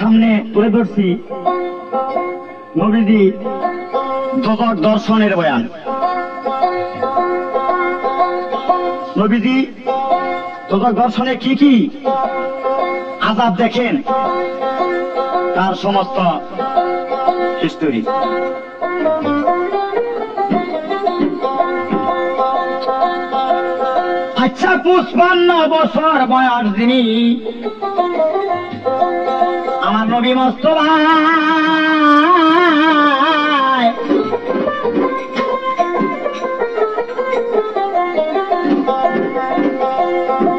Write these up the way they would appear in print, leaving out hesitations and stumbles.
সামনে তুলে ধরছি নবীজি দোজখ দর্শনের বয়ান। নবীজি দোজখ দর্শনে কি কি আযাব দেখেন তার সমস্ত হিস্টোরি। আচ্ছা 55 বছর বয়স যিনি আমার নবী মুস্তাফা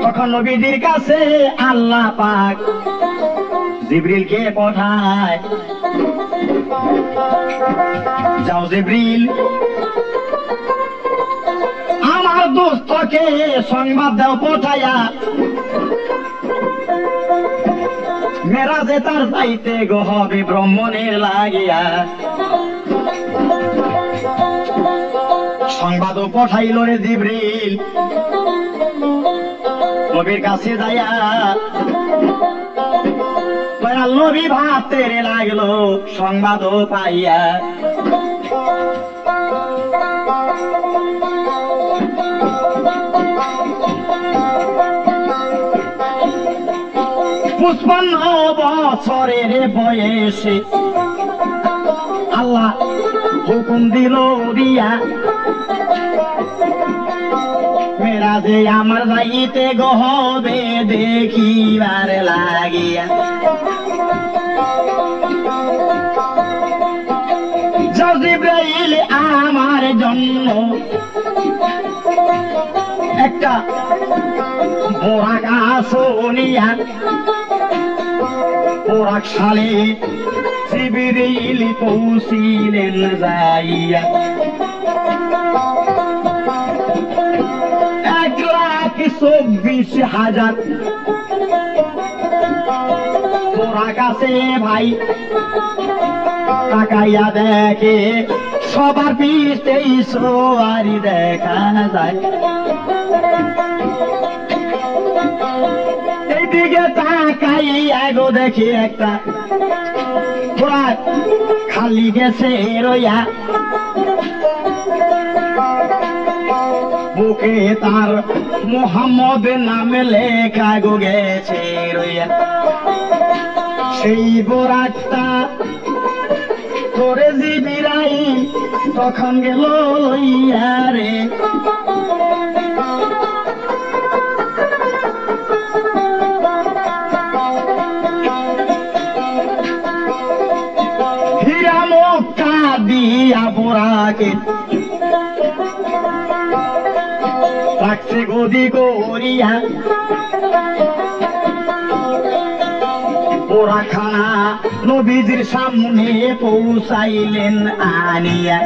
তখন নবীজির কাছে আল্লাহ পাক জিবরিলকে পাঠায়, যাও জিবরিল আমার দোস্তকে সংবাদ দাও পাঠাইয়া মেরাজে তার যাইতে গো হবে ব্রহ্মণের লাগিয়া। সংবাদও পাঠাইল রে জিবরিল নবীর কাছে যাইয়া, নবী ভাবতে লাগলো সংবাদও পাইয়া। পঞ্চান্ন বছরের বয়সে আল্লাহ হুকুম দিল দিয়া মেরাজে আমার যাইতে গো হবে দেখিবার লাগিয়া। যাও জিবরাইল আমার জন্য একটা বোরাক আসনিয়া, বোরাক সালে জিবরিল পৌঁছিলেন যাইয়া। 1,24,000 বোরাক আছে ভাই। তাকাইয়া দেখে সবার পিছতেই সওয়ারি দেখা যায়। এইদিকে তাকাইয়া গো দেখি একটা বোরাক খালি গেছে রইয়া, বুকে তার মুহাম্মদ নামে লেখা গো গেছে রইয়া। সেই বোরাকটা করে জিবরাইল তখন গেল লইয়া রে। হীরা মুক্তা দিয়া বোরাকে রাখছে গদি করিয়া, বোরাখানা নবীজির সামনে পৌঁছাইলেন আনিয়া।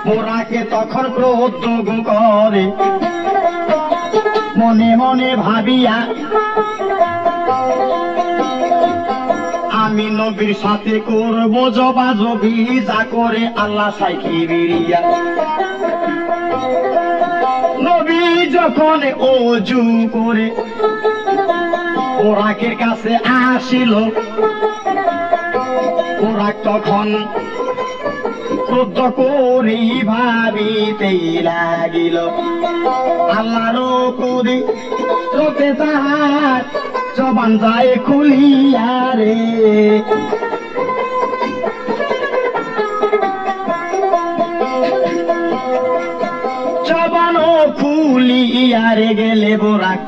বোরাকে তখন ক্রোধ করে মনে মনে ভাবিয়া, আমি নবীর সাথে করব জবাজবি, যা করে আল্লাহ সাইকি বিরিয়া। নবী যখন ওযু করে বোরাকের কাছে আসিল, বোরাক তখন ক্রোধ করে ভাবিতেই লাগিল, আল্লাহর কুদি চোখে তাহার জবান যায় খুলিয়া রে। জবানও খুলিয়া রে গেলে বোরাক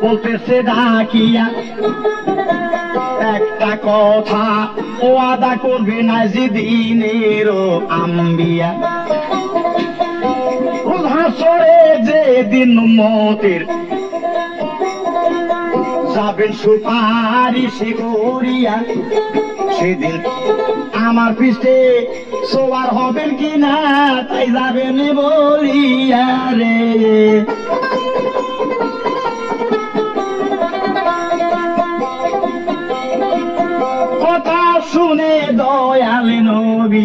বলতেছে ডাকিয়া, একটা কথা ওয়াদা করবে না যেদিনেরও আম্বিয়া। হাসরে যেদিন মতের যাবেন সুপারিশ করিয়া, সেদিন আমার পিছে সওয়ার হবেন কিনা তাই যাবেন বলিয়া রে। কথা শুনে দয়াল নবী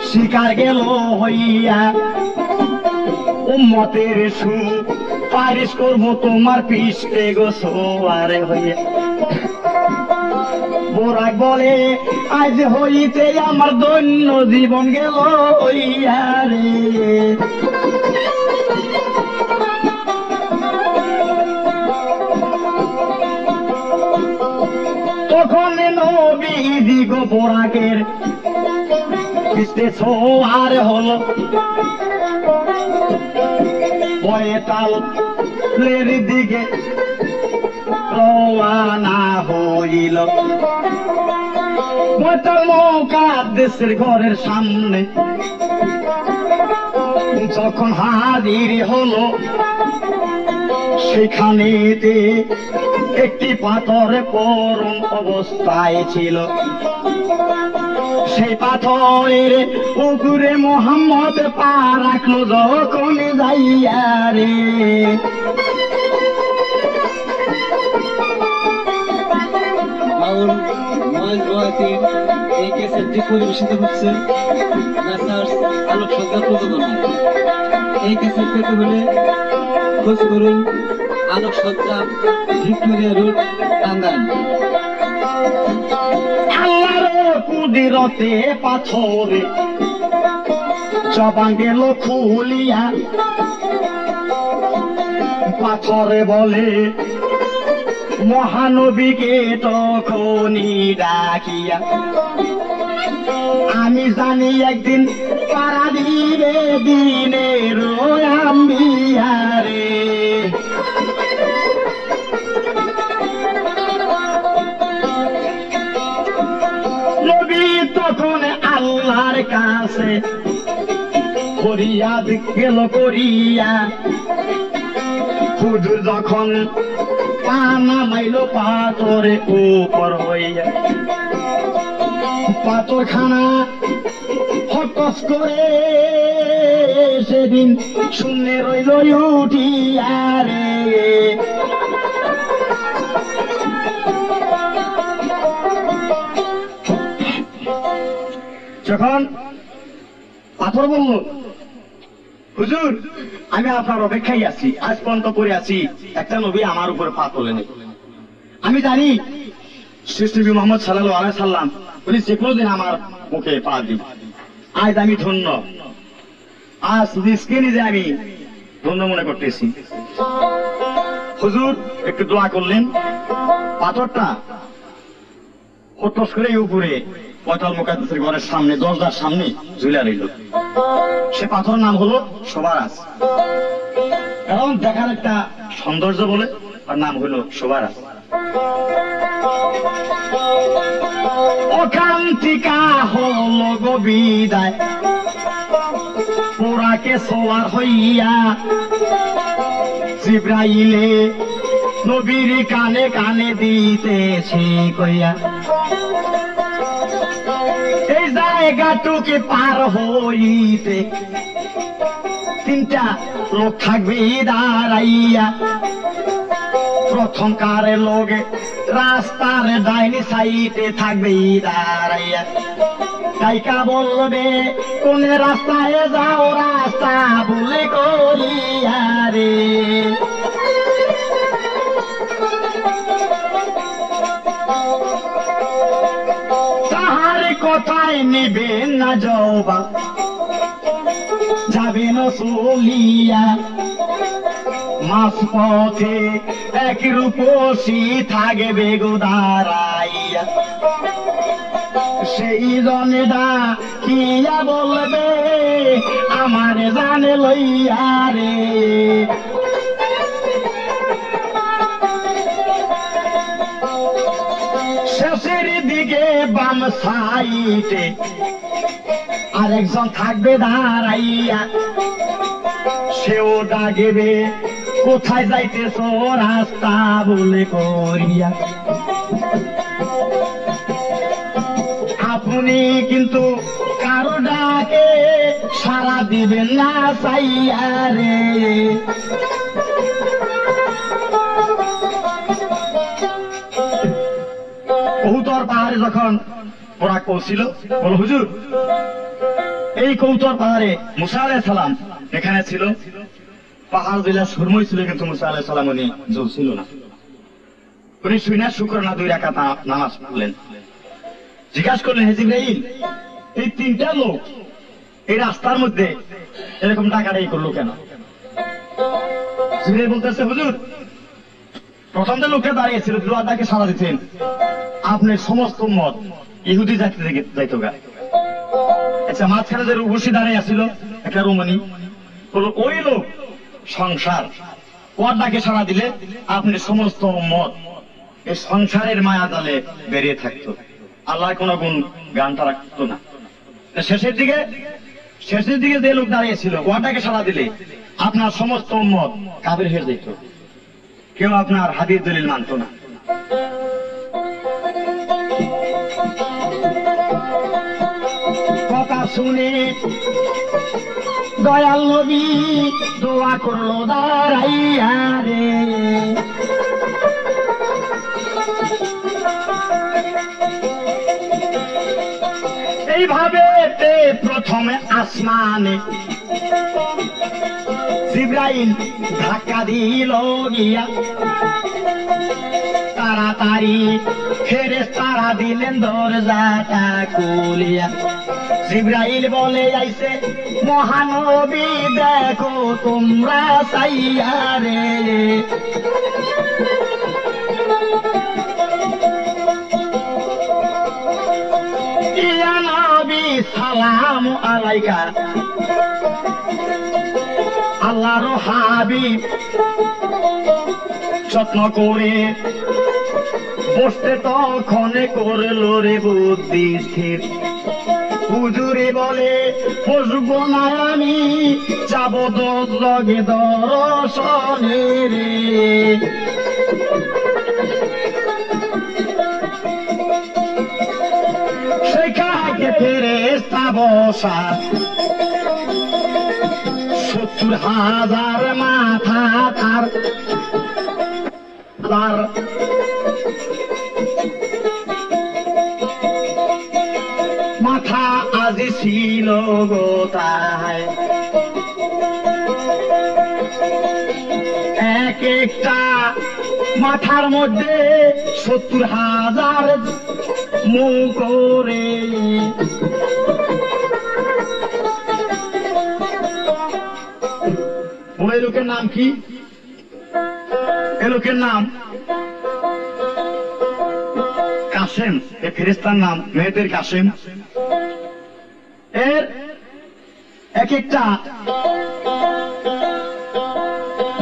শিকার গেল হইয়া, উম্মতের সুপারিশ করবো তোমার পিছতে গো সোয়ারে হইয়া। বোরাক বলে আজ হইতে আমার দৈন্য জীবন গেল হইয়া রে। তখন নবীজি গো বোরাকের পিছতে সোয়ার হলো, পয়তালের দিকে রওয়ানা হইল। পয়তাল মুকাদ্দেসের ঘরের সামনে যখন হাজির হলো, সেখানেতে একটি পাথর পরম অবস্থায় ছিল। সেই পাথরের উপরে মোহাম্মদ পা রাখলো যখন যাইয়া রে। এই ক্যাসেটটি পরিবেশিত হচ্ছে আলোক সজ্জা প্রযোজনায়। এই ক্যাসেট পেতে হলে খোঁজ করুন আলোক সজ্জা, ভিক্টোরিয়া রোড, টাঙ্গাইল। আল্লাহর কুদরতে পাথরে জবান গেল খুলিয়া, পাথরে বলে মহানবীকে তখনই ডাকিয়া, আমি জানি একদিন পারা দিবে দিনের আম্বিয়া রে। নবী তখন আল্লাহর কাছে ফরিয়াদ গেল করিয়া, হুজুর যখন পা নামাইল পাথরে উপর হইয়া, পাথরখানা হটস করে সেদিন শূন্যে রইল উঠিয়া রে। যখন পাথর বলল, হুজুর আমি আপনার অপেক্ষায় আছি, আজ পর্যন্ত করে আছি, একটা নবী আমার উপরে পা তোলেনি। আমি জানি শ্রেষ্ঠ নবী মুহাম্মদ সাল্লাল্লাহু আলাইহি সাল্লাম উনি যে কোনোদিন আমার মুখে পা দিবেন। আজ আমি ধন্য, আজ নিজকে নিজে আমি ধন্য মনে করতেছি। হুজুর একটু দোয়া করলেন, পাথরটা হটস করে উপরে পয়তাল মুকাদ্দেসের ঘরের সামনে দরজার সামনে ঝুলে রইল। সে পাথর নাম হলো শোভারাজ, এবং দেখার একটা সৌন্দর্য বলে তার নাম হলো শোভারাজ। অকান্তিকা হলো গো বিদায়, পোড়াকে সোয়ার হইয়া জিব্রাইলে নবীর কানে কানে দিতেছে কইয়া, এই জায়গাটুকে পার হইতে তিনটা লোক থাকবে দাঁড়াইয়া। প্রথম কারে লোকে রাস্তার ডাইনি সাইডে থাকবে দাঁড়াইয়া, তাইকা বলবে কোন রাস্তায় যাও, রাস্তা বলে করিয়া রে। তাহার কথায় নেবে না জবা, যাবে না চলিয়া, মাছ পথে এক রূপসী থাকবে গো দাঁড়াইয়া। সেই জনে ডাকিয়া বলবে আমার জানে লইয়া রে। শেষের দিকে বাম সাইডে আরেকজন থাকবে দাঁড়াইয়া, সেও ডাকবে কোথায় যাইতেছ, রাস্তা বলে করিয়া। আপনি কিন্তু কারো ডাকে সারা দিবেন না চাইয়া রে। কৌতর পাহাড়ে যখন ওরা পৌঁছিল, বলো হুজুর এই কৌতর পাহাড়ে মুসা আলাইহিস সালাম এখানে ছিল, পাহাড় জেলা সুরময় ছিল, কিন্তু মুসা আলাইহিস সালাম উনি জ্বলছিল না। উনি শুনে শুকরানা 2 রাকাত নামাজ পড়লেন। জিজ্ঞাসা করলেন, হে জিবরাইল, এই 3টা লোক এই রাস্তার মধ্যে এরকম ডাকাডাকি করলো কেন? জিবরাইল বলতেছে, হুজুর, প্রথম যে লোকটা দাঁড়িয়েছিল দুয়াদাকে সাড়া দিচ্ছেন, আপনার সমস্ত মত ইহুদি জাতি থেকে যাইতো গা। আচ্ছা, মাঝখানে যে রূপসী দাঁড়িয়ে আসছিল একটা রমণী, বলল ওই লোক সংসার, ওর ডাকে সাড়া দিলে আপনি সমস্ত মত এই সংসারের মায়া জালে বেরিয়ে থাকতো, আল্লাহ কোনো গুণ গানটা রাখতো না। শেষের দিকে যে লোক দাঁড়িয়েছিল ওর ডাকে সাড়া দিলে আপনার সমস্ত মত কাফের হয়ে যেত, কেউ আপনার হাদিস দলিল মানত না। কথা শুনে দয়াল নবী দোয়া করলো দাঁড়াইয়া রে, এইভাবে প্রথমে আসমানে জিবরাইল ধাক্কা দিল গিয়া, তাড়াতাড়ি ফেরেশতারা দিলেন দরজাটা খুলিয়া। জিবরাইল বলে আইছে, মহানবী দেখো তোমরা চাইয়া রে, ইয়া নবী সালাম আলাইকা, আল্লাহর হাবিব যত্ন করে বসতে তখন করলো রে বুদ্ধি স্থির। হুজুরে বলে, বসবো না আমি, যাব লগে দর্শনে রে। সেখানে ফেরেশতা বসা, 70,000 মাথা তার, মাথা আজি ছিল গোটায়, এক একটা মাথার মধ্যে 70,000 মুখ করে। ওই লোকের নাম কি? এ লোকের নাম কাসেম, এ ফেরেশতার নাম মেহেদের কাসেম। এর এক একটা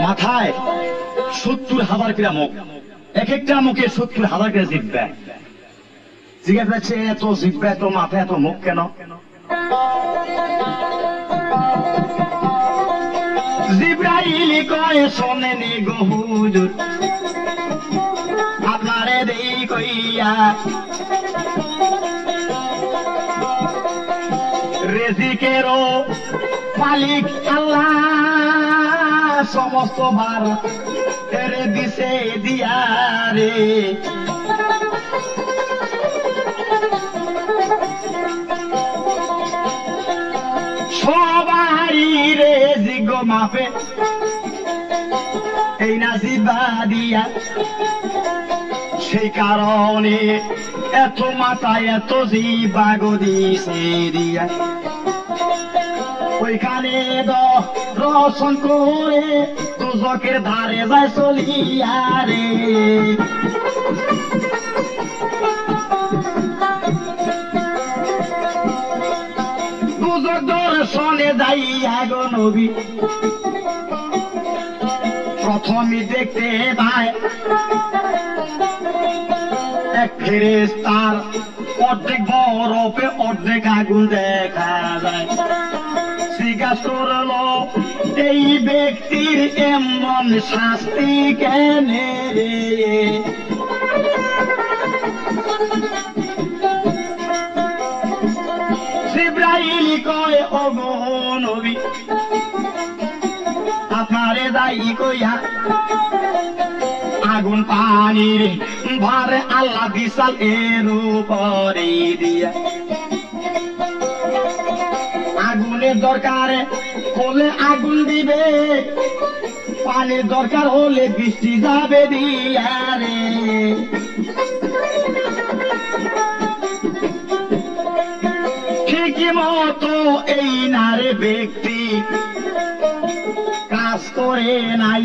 মাথায় 70,000 করে মুখ, এক একটা মুখে 70,000 করে জিব্বা। জিজ্ঞাসা করছে, এত জিব্বা, এত মাথা, এত মুখ কেন? জিবরাইল কয়, শোনেনি গো হুজুর, আপনারে দেই কইয়া, রিজিকেরও মালিক আল্লাহ, সমস্ত বার এরে দিছে দিয়া রে। সবারই রিজিক মাপে এই নাসিবা দিয়া, সেই কারণে এত মাথায় এত জিবা দিছে দিয়া। ওইখানে দর্শন করে দুজকের ধারে যায় চলিয়া রে। দুজক দর্শনে যাইয়া গো নবী প্রথমে দেখতে পায় এক ফেরেশতার অর্ধেক বরফে অর্ধেক আগুন দেখা যায়। জিজ্ঞাসা করলো, এই ব্যক্তির এমন শাস্তি কেন রে? জিবরাইল কয়, ওগো নবী, আপনারে দায়ী কইয়া আগুন পানির ভার আল্লাহ বিশাল এর উপরে দিয়া। আগুনের দরকার হলে আগুন দিবে, পানির দরকার হলে বৃষ্টি যাবে দিয়া রে। ঠিকই মতো এই নারে ব্যক্তি কাজ করে নাই,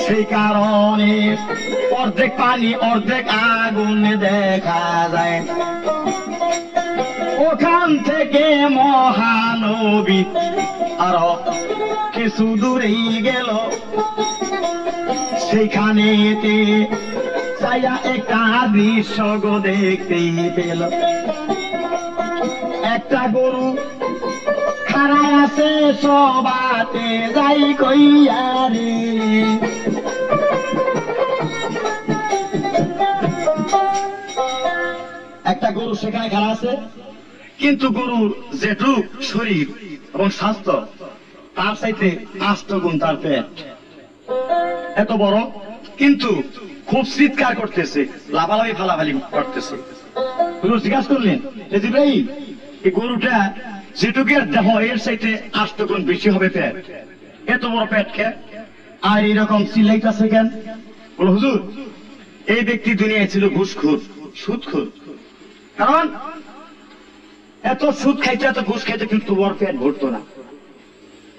সেই কারণে অর্ধেক পানি অর্ধেক আগুন দেখা যায়। ওখান থেকে মহানবী আরো কিছু দূরেই গেল, সেখানেতে ছায়া একটা দৃশ্য গো দেখতেই পেল। একটা গরু খাড়ায় আছে সবাতে যাই কইয়া রে। একটা গরু সেখানে খাড়া আছে, কিন্তু গরুর যেটুক শরীর এবং স্বাস্থ্য তার চাইতে 8 গুণ তার পেট এত বড়, কিন্তু খুব চিৎকার করতেছে, লাফালাফি ফালাফালি করতেছে। গরু জিজ্ঞাসা করলেন, ভাই এই গরুটা যেটুকের দেহ এর চাইতে 8 গুণ বেশি হবে পেট, এত বড় পেট কে আর এরকম চিল্লাইতেছে কেন? বলো হুজুর, এই ব্যক্তি দুনিয়ায় ছিল ঘুষখোর, সুদখোর। কারণ এত সুদ খাইতে এত ঘুষ খাইতে কিন্তু বড় পেট ভরতো না।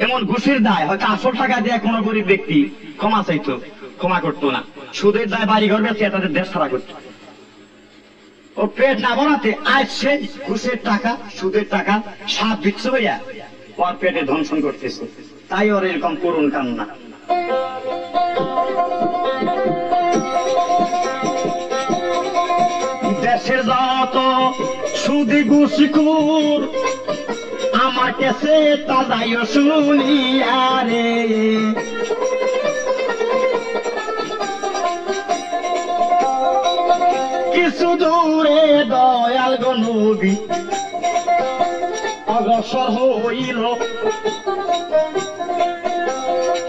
এমন ঘুষের দায় হয়তো আসল টাকা দিয়ে কোন গরিব ব্যক্তি ক্ষমা চাইতো, ক্ষমা করতো না। সুদের দায় বাড়ি ঘর বেঁচে তাদের দেশ ছাড়া করতো। ও পেট না ভরাতে আজ সে ঘুষের টাকা সুদের টাকা সাপ দিচ্ছে হইয়া ওর পেটে ধ্বংসন করতেছে, তাই ওর এরকম করুণ কান্না। দেশের যত সুদি ঘুষখোর আমার কাছে তা যাইও শুনিয়া রে। কিছু দূরে দয়াল গো নবী অগ্রসর হইল,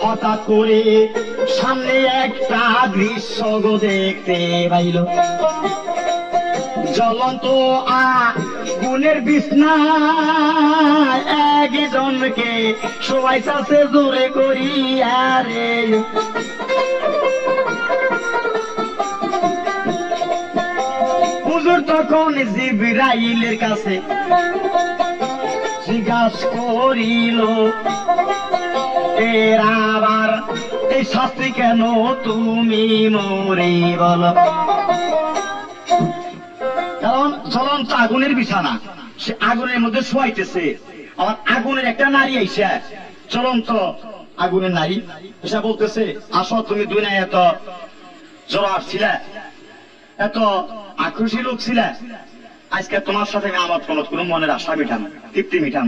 হঠাৎ করে সামনে একটা দৃশ্য গো দেখতে পাইল। জ্বলন্ত আগুনের বিছনায় একজনকে শোয়াইতাছে জোরে করিয়া রে। হুজুর তখন জিবরাইলের কাছে জিজ্ঞাসা করিল, এর আবার এই শাস্তি কেন তুমি মরে বলো? কারণ জ্বলন্ত আগুনের বিছানা, সে আগুনের মধ্যে শোয়াইতেছে, আমার আগুনের একটা নারী আইসা, জ্বলন্ত আগুনের নারী এসে বলতেছে, আসো তুমি দুনিয়ায় এত জোরার ছিলা, এত আক্রোশী লোক ছিলা, আজকে তোমার সাথে আমি আমার কোনো মনের আশা মিটাম, তৃপ্তি মিটাম।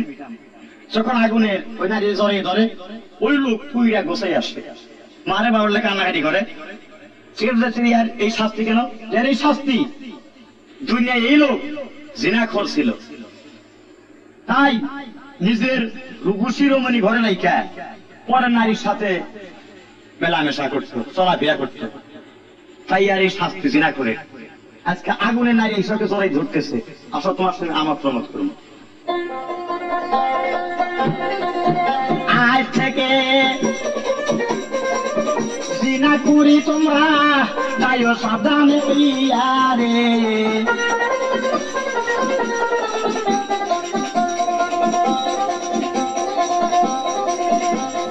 যখন আগুনের ওই নারী জ্বরে ধরে, ওই লোক পুইরা গোছাই আসে, মারে বাবুলে কান্নাকাটি করে। আর এই শাস্তি কেন? এই শাস্তি দুনিয়ায় এই লোক জিনাখোর ছিল, তাই নিজের রূপসী ঘরে নাইকা পরের নারীর সাথে মেলামেশা করতো, চলাফেরা করতো, তাই আর এই শাস্তি জিনাখোরে। আজকে আগুনের নারী এইসবকে জড়াই ধরতেছে, আসো তোমার সঙ্গে আমার প্রমোদ করুন। আজ থেকে জিনা করি তোমরা তাইও সাবধানে রে।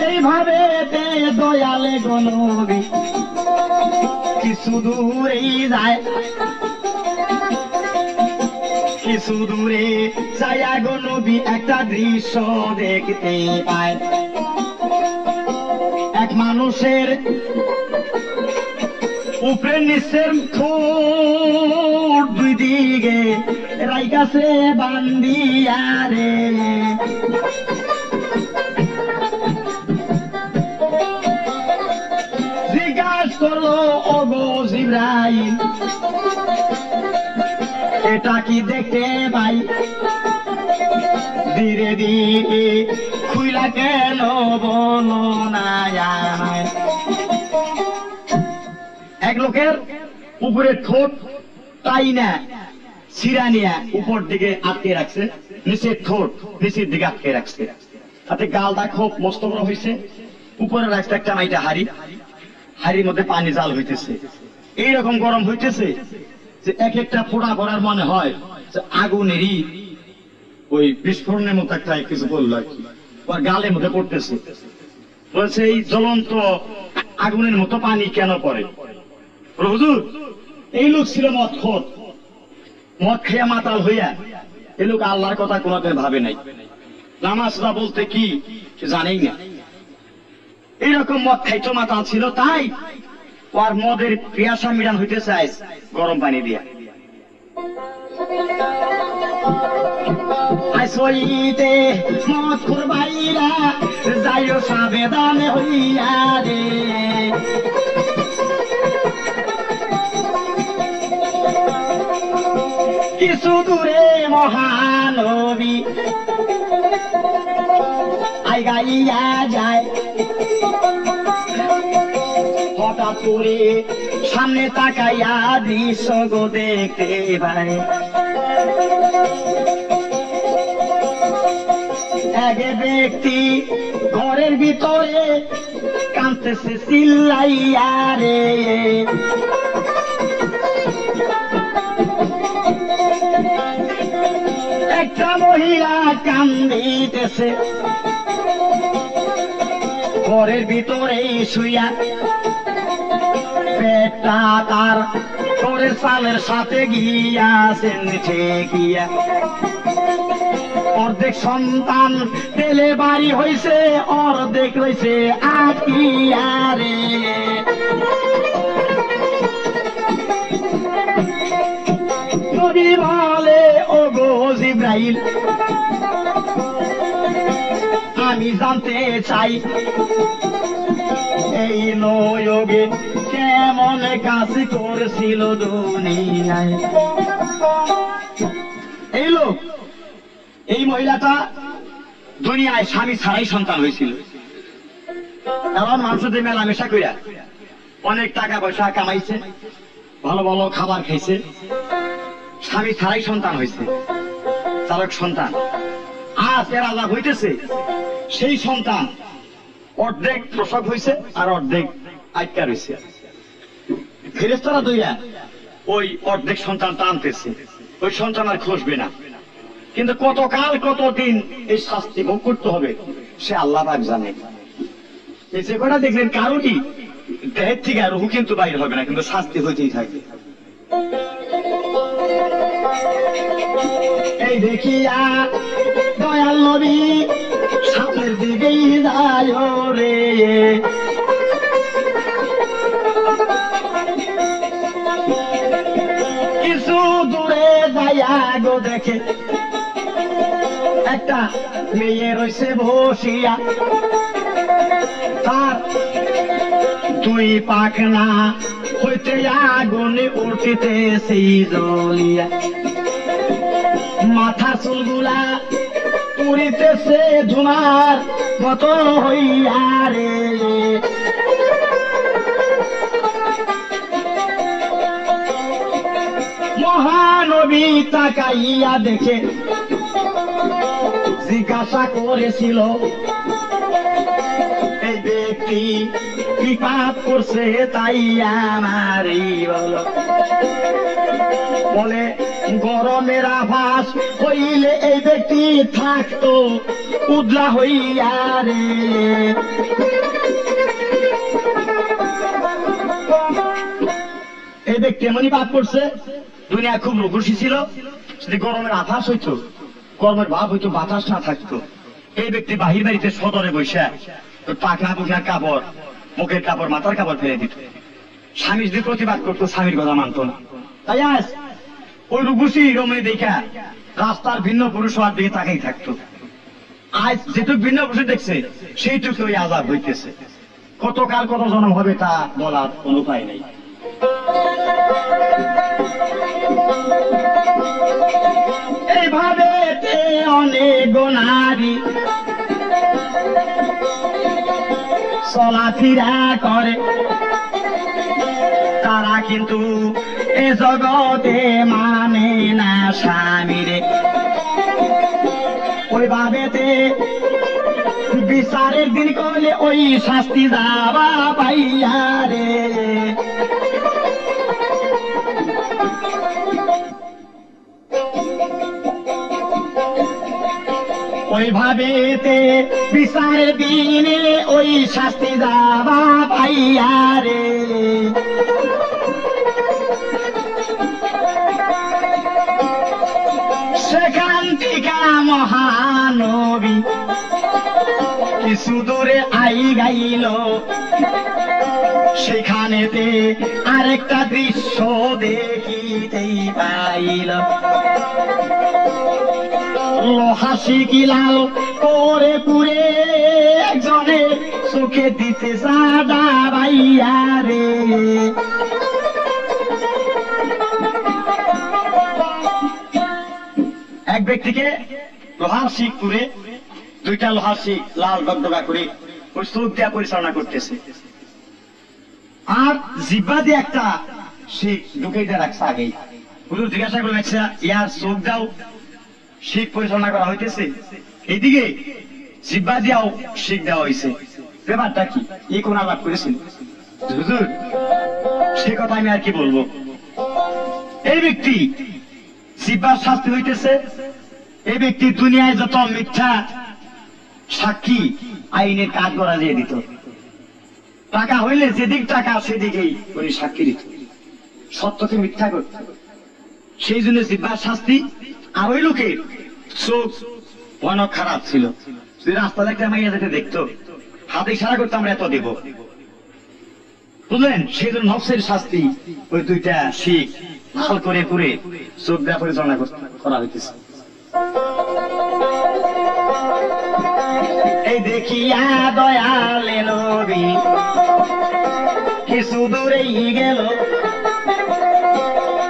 এইভাবে দয়ালে গো নবী কিছু দূরেই যায়, কিছু দূরে যায়া গো নবী একটা দৃশ্য দেখতে পায়। এক মানুষের উপরে নিচের ঠোঁট দুই দিকে রাইকাছে বান্দিয়া রে। জিজ্ঞাসা করলো ওগো জিবরাইল, এটা কি দেখতে পাই? ধীরে ধীরে খুইলা কেন বলো না জানায়। এক লোকের উপরে ঠোঁট তাই না ছিড়া নিয়ে উপর দিকে আটকে রাখছে, নিচের ঠোঁট নিচের দিকে আটকে রাখছে। তাতে গালটা খুব মস্ত বড় হয়েছে, উপরে রাখতে একটা মাইটা হাড়ি, হাড়ির মধ্যে পানি জাল হইতেছে, এইরকম গরম হইতেছে যে এক একটা ফোড়া করার মনে হয় যে আগুনেরই ওই বিস্ফোরণের মতো একটা কিছু বললো আর কি, ওর গালের মধ্যে পড়তেছে। বলছে এই জ্বলন্ত আগুনের মতো পানি কেন পড়ে? হুজুর, এই লোক ছিল মদখোর, মদ খেয়া মাতাল হইয়া এই লোক আল্লাহর কথা কোনোদিন ভাবে নাই, নামাজটা বলতে কি সে জানেই না, এইরকম মদ খাইতো মাতাল ছিল, তাই ওর মদের পিয়াসা মিটান হইতে চাই গরম পানি দিয়া। আসইতে মদ খুরবাইরা যাইও সাবেদান হইয়া রে, কিছু দূরে মহানবী আইগাইয়া যায়, হঠাৎ করে সামনে তাকাইয়া দৃশ্য গো দেখতে পায়, এক ব্যক্তি ঘরের ভিতরে কাঁদতেছে চিল্লাইয়া রে, একটা মহিলা কান্দিতেছে ঘরের ভিতরে শুইয়া, পেটটা তার ঘরের চালের সাথে গিয়াছেন ঠেকিয়া, অর্ধেক সন্তান তেলে বাড়ি হয়েছে, অর্ধেক রয়েছে আটিয়া রে, নবী বলে ও গো জিব্রাইল, আমি জানতে চাই এই নয়গে কেমন কাজ করছিল দুনিয়ায়। এই লোক, এই মহিলাটা দুনিয়ায় স্বামী ছাড়াই সন্তান হয়েছিল, কারণ মানুষদের মেলামেশা কইরা অনেক টাকা পয়সা কামাইছে, ভালো ভালো খাবার খাইছে, স্বামী ছাড়াই সন্তান হয়েছে, চালক সন্তান। আজ এর আলাপ হইতেছে সেই সন্তান অর্ধেক প্রসব হয়েছে আর অর্ধেক আটকা রয়েছে, ফেরেশতারা দইয়া ওই অর্ধেক সন্তান টানতেছে, ওই সন্তান আর খসবে না, কিন্তু কতকাল কতদিন এই শাস্তি ভোগ করতে হবে সে আল্লাহ পাক জানে। এই যে কটা দেখলেন কারোরই দেহের থেকে আর রুহু কিন্তু বাইর হবে না, কিন্তু শাস্তি হইতেই থাকবে। এই দেখিয়া দয়াল নবী সামনের দিকেই যায় রে, কিছু দূরে যাইয়া গো দেখে একটা মেয়ে রয়েছে বসিয়া, তার দুই পাখনা হইতে আগুনে উঠিতেছে জ্বলিয়া, মাথা চুলগুলা উড়িতেছে ধুমার মতো হইয়া রে, মহানবী তাকাইয়া দেখে জিজ্ঞাসা করেছিল এই ব্যক্তি কি পাপ করছে তাই আমারই বলো, বলে গরমের আভাস হইলে এই ব্যক্তি থাকতো উদলা হইয়া রে, এই ব্যক্তি এমনই পাপ করছে, দুনিয়া খুব খুশি ছিল, যদি গরমের আভাস হইতো, গরমের ভাব হইতো, বাতাস না থাকতো, এই ব্যক্তি বাহির বাড়িতে সদরে বসে পাখনা পুখনা কাপড়, মুখের কাপড়, মাথার কাপড় ফেলে দিত, স্বামী যদি প্রতিবাদ করতো স্বামীর কথা মানত না। তাই আজ ওই রূপসী রমণী দেখা রাস্তার ভিন্ন পুরুষ হওয়ার দিকে তাকাই থাকতো, আজ যেটুক ভিন্ন পুরুষ দেখছে সেইটুকু ওই আজাব হইতেছে, কতকাল কত জন্ম হবে তা বলার কোন উপায় নেই। এইভাবে অনেক নারী চলাফেরা করে, তারা কিন্তু এ জগতে মানে না স্বামীরে, ওইভাবেতে বিচারের দিন করলে ওই শাস্তি যাবা পাইয়া রে। ওইভাবেতে বিচারের দিনে ওই শাস্তি যাবা পাইয়া রে। সেখান থেকে মহানবী কিছু দূরে আই গাইল, সেখানেতে আরেকটা দৃশ্য দেখিতেই পাইল। লোহা শিকিলাল করে পুরে একজনে চোখে দিতে সাদা ভাইয়া রে। এক ব্যক্তিকে লোহার শিক পুরে, দুইটা লোহার শিক লাল দগদগা করে ওই চোখ দিয়া পরিচালনা করতেছে, আর জিব্বা দিয়ে একটা শিক ঢুকে দিয়ে রাখছে আগেই। হুজুর জিজ্ঞাসা করে রাখছে, ইয়ার চোখ দাও শিখ পরিচালনা করা হইতেছে, এইদিকে জিব্বা দিয়াও শিখ দেওয়া হয়েছে, ব্যাপারটা কি? এই কোন আলাপ করেছিল হুজুর? সে কথা আমি আর কি বলবো। এই ব্যক্তি জিব্বার শাস্তি হইতেছে, এই ব্যক্তি দুনিয়ায় যত মিথ্যা সাক্ষী আইনের কাজ করা দিয়ে দিত, টাকা হইলে যেদিক টাকা সেদিকেই উনি সাক্ষী দিত, সত্যকে মিথ্যা করত। সেই জন্য জিব্বার শাস্তি। আর ওই লোকের চোখ অনেক খারাপ ছিল, যদি রাস্তা দেখতে মাইয়া যেতে দেখতো, হাতে ইশারা করতে আমরা এত দেব, বুঝলেন? সেই জন্য নফসের শাস্তি ওই দুইটা শিখ লাল করে পুরে চোখ দেওয়া পরিচালনা করা হইতেছে। এই দেখিয়া দয়ালে নবী কিছু দূরেই গেল,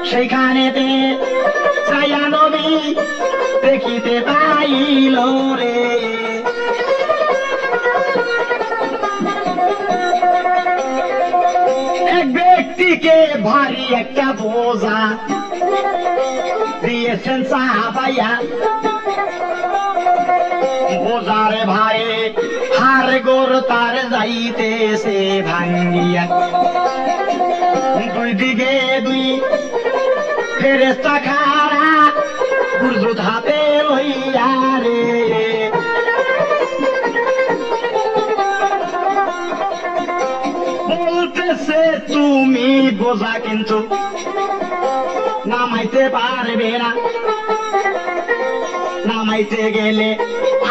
সেইখানেতে ছায়া নবী দেখিতে পাইল রে। এক ব্যক্তিকে ভারী একটা বোঝা দিয়েছেন সাহাবায়া, বোঝারে ভাই হার গোর তার যাইতেছে ভাঙ্গিয়া, দুই দিকে দুই ফেরেশতা খাড়া বুর্জুদ হাতে লইয়া রে। বলতেছে তুমি বোঝা কিন্তু নামাইতে পারবে না, নামাইতে গেলে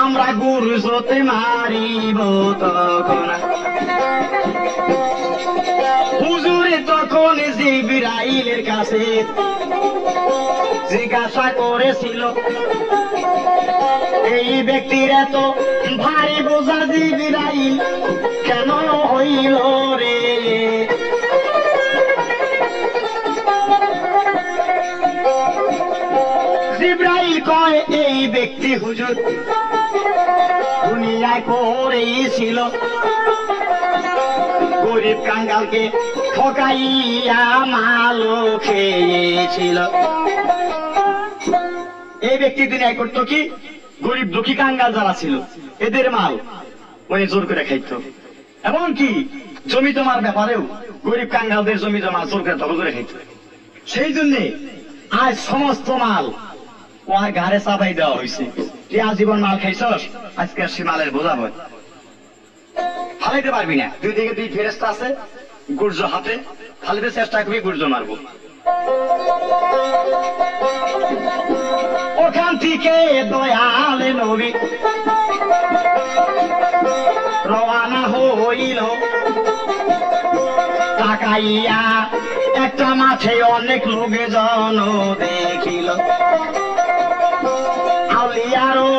আমরা গুরুজতে মারিব তখন। হুজুরে তখন জিবরাইলের কাছে জিজ্ঞাসা করেছিল, এই ব্যক্তির এত ভারী বোঝা জিবরাইল কেন হইল রে? জিবরাইল কয়, এই ব্যক্তি হুজুর দুনিয়ায় করেছিল, গরিব কাঙ্গালকে ঠকাইয়া মালো খেয়েছিল। এই ব্যক্তি দুনিয়ায় করতো কি, গরিব দুঃখী কাঙ্গাল যারা ছিল এদের মাল উনি জোর করে খাইত, এমনকি জমি জমার ব্যাপারেও গরিব কাঙ্গালদের জমি জমা জোর করে দখল করে খাইত। সেই জন্য আজ সমস্ত মাল ওর ঘাড়ে চাপাই দেওয়া হয়েছে, তুই আজীবন মাল খাইছস, আজকে সে মালের বোঝা হয়, ফালাইতে পারবি না। দুই দিকে দুই ফেরেশতা আছে, গুর্জ হাতে, ফালাইতে চেষ্টা করবি গুর্জ মারবো। ওখান থেকে দয়ালে নবী রওনা হইল, তাকাইয়া একটা মাঠে অনেক লোকজন দেখিল, আউলিয়ারও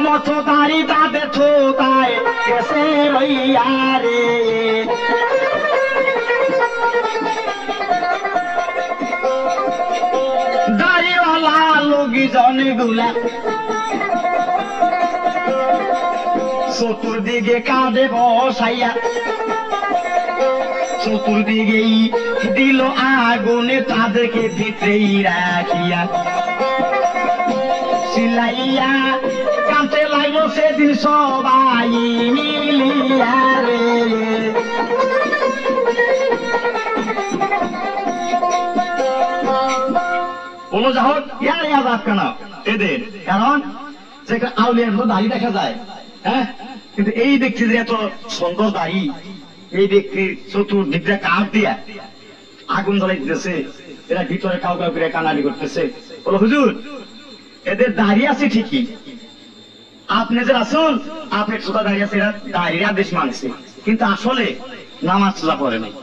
মতো দাড়ি তাদের থোকায় কেসে রইয়া রে। দাড়িওয়ালা লোকজন গুলা চতুর্দিকে কাঁধে বসাইয়া, চতুর্দিকেই দিল আগুনে তাদেরকে ভিতরেই রাখিয়া, চিল্লাইয়া কাঁদতে খাইব সেদিন সবাই মিলিয়া রে। বলো যা হোক ইয়ার আজাদ কেন এদের, কারণ যে আউলিয়ার মতো দাড়ি দেখা যায়, হ্যাঁ, কিন্তু এই ব্যক্তি যে এত সুন্দর দাড়ি, এই ব্যক্তির চতুর্দিকটা কাঠ দিয়া আগুন জ্বলাই দিতেছে, এরা ভিতরে কাউ কাউ করে কানালি করতেছে। বলো হুজুর এদের দাড়ি আছে ঠিকই, আপনি যে আসুন আপনার ছোটা দাঁড়িয়ে আছে, এরা দাঁড়িয়ে আদেশ মানছে, কিন্তু আসলে নামাজ চলা পড়ে নাই,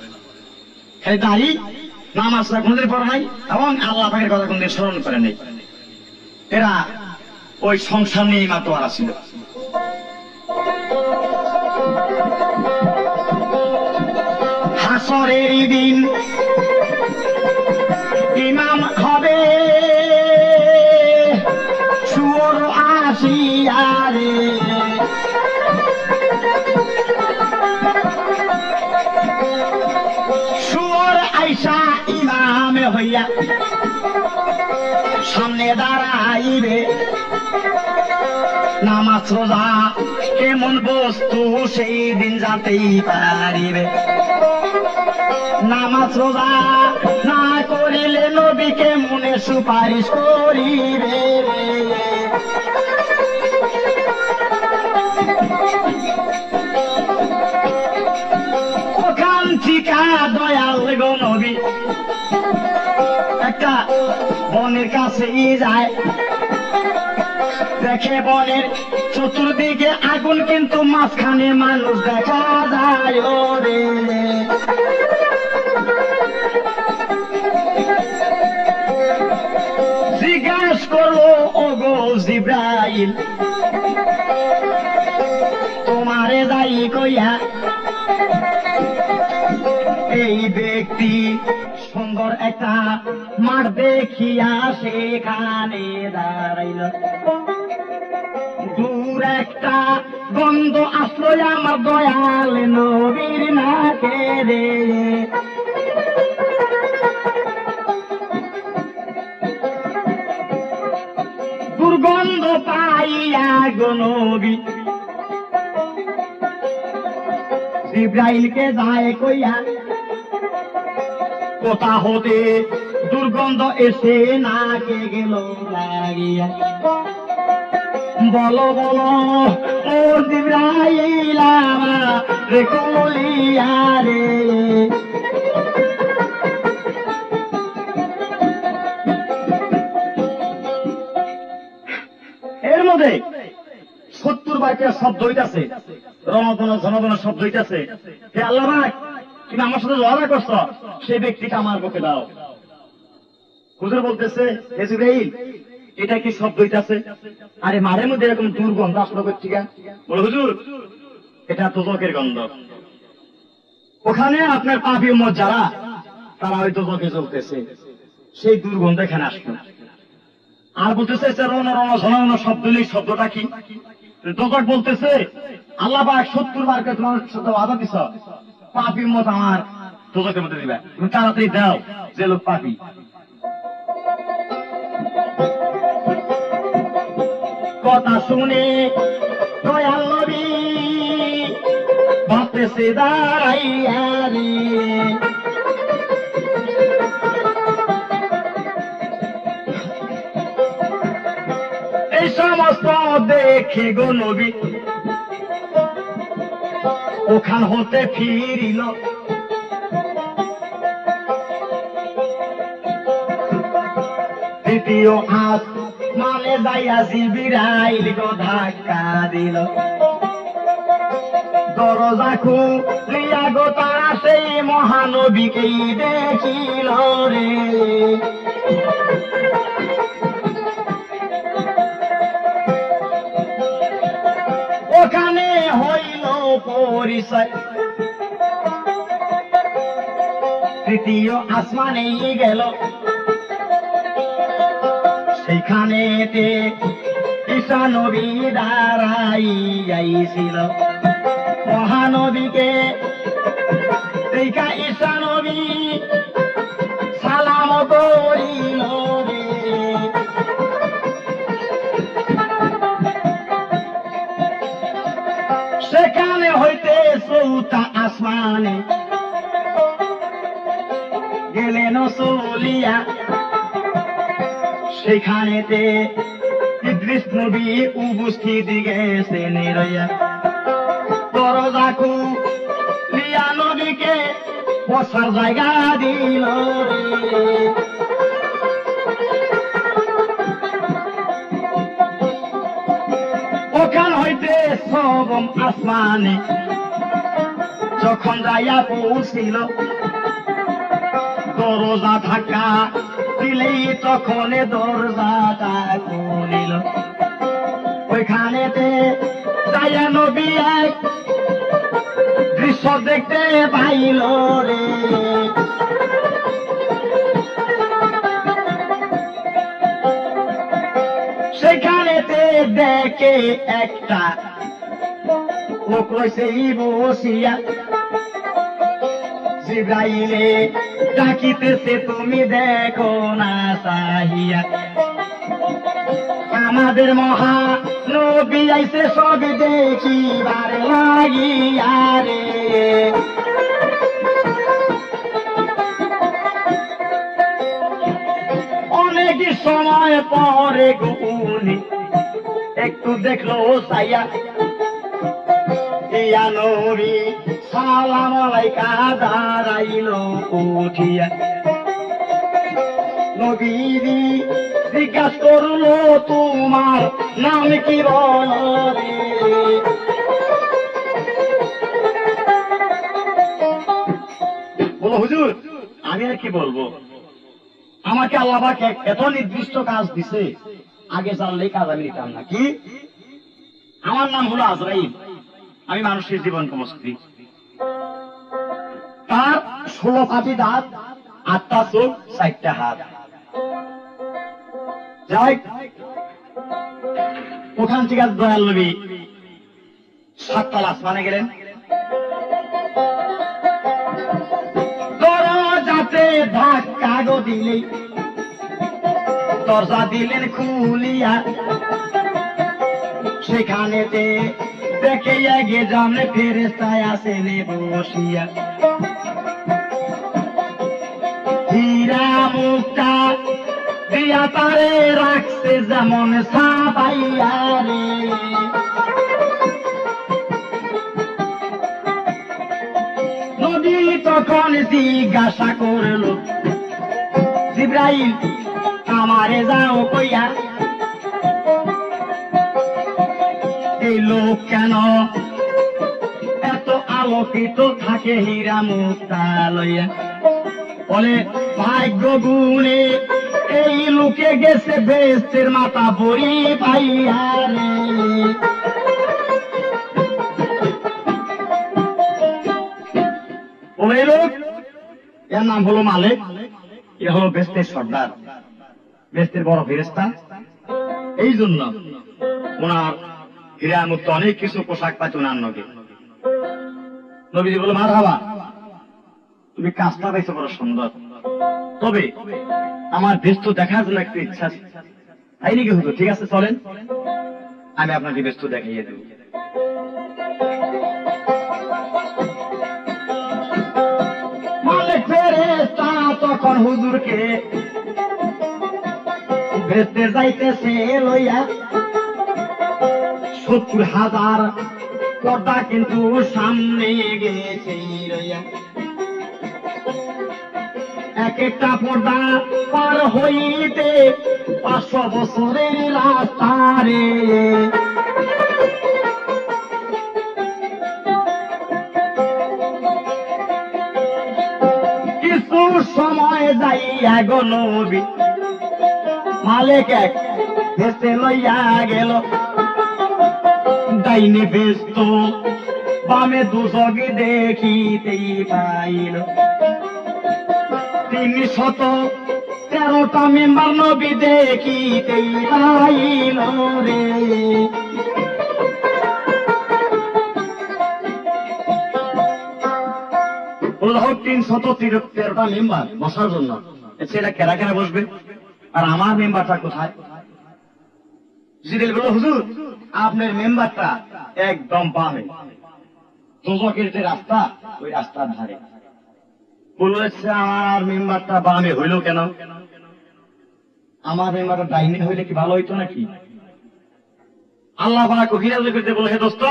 খালি দাঁড়ি নামাজ কোনদিন পড়ে নাই এবং আল্লাহ পাকের কথা কোনদিন স্মরণ করে নাই। এরা ওই সংসার নিয়ে মাতোয়ারা ছিল। হাসরের দিন ইমাম হবে শুয়োর আসিয়া রে। শুয়োর আইসা ইমাম হইয়া সামনে দাঁড়াইবে, নামাজ রোজা কেমন বস্তু সেই দিন জানতেই পারিবে। নামাজ রোজা না করিলে নবীকে মনে সুপারিশ করিবে। ওখান থেকে দয়াল গো নবী একটা বনের কাছে যায়, দেখে বনের চতুর্দিকে আগুন, কিন্তু মাঝখানে মানুষ দেখা যায় রে। জিজ্ঞাস করলো ও গো জিব্রাইল, তোমারে যাই কইয়া এই ব্যক্তি সুন্দর একটা মাঠ দেখিয়া সেখানে দাঁড়াইল। দূর একটা গন্ধ আসলো আমার দয়াল নবীর নাকে রে। দুর্গন্ধ পাইয়া গো নবী জিব্রাইলকে যায় কইয়া, কোথা হতে দুর্গন্ধ এসে নাকে গেল লাগিয়া। বলো বলো ও জিব্রাইল রে কলিয়া রে। এর মধ্যে 70 বাক্যের শব্দ হইতাছে, রণতনা জনগণের শব্দ হইতাছে। হে আল্লাহ ভাই, তুমি আমার সাথে ওয়াদা করছো সেই ব্যক্তিকে আমার পক্ষে দাও। হুজুর বলতেছে হে জিবরাইল, এটা কি শব্দ হইতাছে? আরে মারের মধ্যে এরকম দুর্গন্ধ আসলো করছি কেন? বলে হুজুর এটা দোজখের গন্ধ, ওখানে আপনার পাপী উম্মত যারা তারা ওই দোজখে চলতেছে, সেই দুর্গন্ধ এখানে আসলো। আর বলতেছে রণ রণ ঝন শব্দ নেই, শব্দটা কি? দোজখ বলতেছে আল্লাহ পাক 70 বারকে তোমার সাথে ওয়াদা দিছ পাপী উম্মত আমার দোজখের মধ্যে দিবা, তুমি তাড়াতাড়ি দাও যে লোক পাপী। কথা শুনে দয়াল নবী ভাবতেছে দাঁড়াইয়া রে। এই সমস্ত দেখে গো নবী ওখান হতে ফিরিল, দ্বিতীয় আসমানে যাইয়া জিবরাইল গো ধাক্কা দিল। দরজা খুলিয়া গো তারা সেই মহানবীকেই দেখিল রে। ওখানে হইল পরিচয়, তৃতীয় আসমানে গেল, সেইখানেতে ঈসা নবী দাঁড়াইয়াছিল। মহানবীকে দেখা ঈসা নবী সালাম করিল রে। মুক্তা আসমানে গেলেন চলিয়া, সেখানেতে ইদ্রিস নবী উপস্থিত গেছেন রইয়া। দরজা খুলিয়া নবীকে বসার জায়গা দিল রে। ওখান হইতে সবম আসমানে যখন যাইয়া পৌঁছিল, দরজা ধাক্কা দিলেই তখন দরজাটা খুলিল। ওইখানেতে যাইয়া নবী এক দৃশ্য দেখতে পাইল রে। সেখানেতে দেখে একটা লোক রয়েছে বসিয়া, জিব্রাইলে ডাকিতেছে তুমি দেখো না চাহিয়া। আমাদের মহা নবী আইছে সব দেখিবার লাগিয়া রে। অনেক সময় পরে গুনি একটু দেখলো সাইয়া, ইয়া নবী সালাম আলাইকা দাঁড়াইল উঠিয়া। নবীজি জিজ্ঞাসা করলো তোমার নাম কি বলো রে। বলো হুজুর আমি আর কি বলবো, আমাকে আল্লাহ পাক এত নির্দিষ্ট কাজ দিছে, আগে জানলে কাজ আমি নিতাম না। কি? আমার নাম হলো আজরাইল, আমি মানুষের জীবন কমস্ত্রী। তার 16 পাটি দাঁত, 8টা চোখ, 4টা হাত। যাই ওখান থেকে দয়াল নবী 7 তলা আসমানে গেলেন। দরজাতে ধাক্কা গো দিলেই দরজা দিলেন খুলিয়া, সেখানেতে দেখে গে জামনে ফেরেশতায় আসেন বসিয়া। হীরা মুক্তা দিয়া তারে রাখছে যেমন সাবাইয়া রে। নবী তখন জিজ্ঞাসা করলো, জিব্রাইল আমারে যাও কইয়া, এই লোক কেন এত আলোকিত থাকে হীরা মুক্তা লইয়া? বলে ভাগ্য গুণে এই লোকে গেছে বেস্তের মাথা বড়ি পাইয়া রে। ওই লোক এর নাম হলো মালিক, এ হলো বেস্তের সর্দার, বেস্তের বড় ফেরেশতা। এই জন্য ওনার হীরা মুক্ত অনেক কিছু পোশাক পাচ্ছে ওনার নবী। নবীজি বলে মারহাবা, তুমি কাজটা পাইছো বড় সুন্দর, তবে আমার ব্যস্ত দেখার জন্য একটু ইচ্ছা আছে। তাই নাকি হুজুর? ঠিক আছে চলেন, আমি আপনাকে ব্যস্ত দেখাইয়ে দেব। মালিক ফেরেশতা তখন হুজুরকে বেস্তে যাইতেছে লইয়া। 70,000 পর্দা কিন্তু সামনে গেছে রইয়া। এক একটা পর্দা পার হইতে 500 বছরের রাস্তা রে। কিছু সময় যাইয়া গো নবী মালিক এক ভেসে লইয়া গেল। ডাইনে ব্যস্ত বামে দুচোখে দেখিতেই পাইল। 313টা মেম্বার নবী দেখিতেই পাইল রে। বলল 313টা মেম্বার বসার জন্য, সেটা কেরা কেরা বসবে, আর আমার মেম্বারটা কোথায়? জিবরাইল বলল হুজুর আপনার মেম্বারটা একদম বামে, দোজখের যে রাস্তা ওই রাস্তার ধারে। বলেছে আমার মেম্বারটা বামে হইল কেন? আমার মেম্বারটা ডাইনে হইলে কি ভালো হইতো নাকি? আল্লাহ পাক হিরাজ করতে বলে, হে দোস্ত,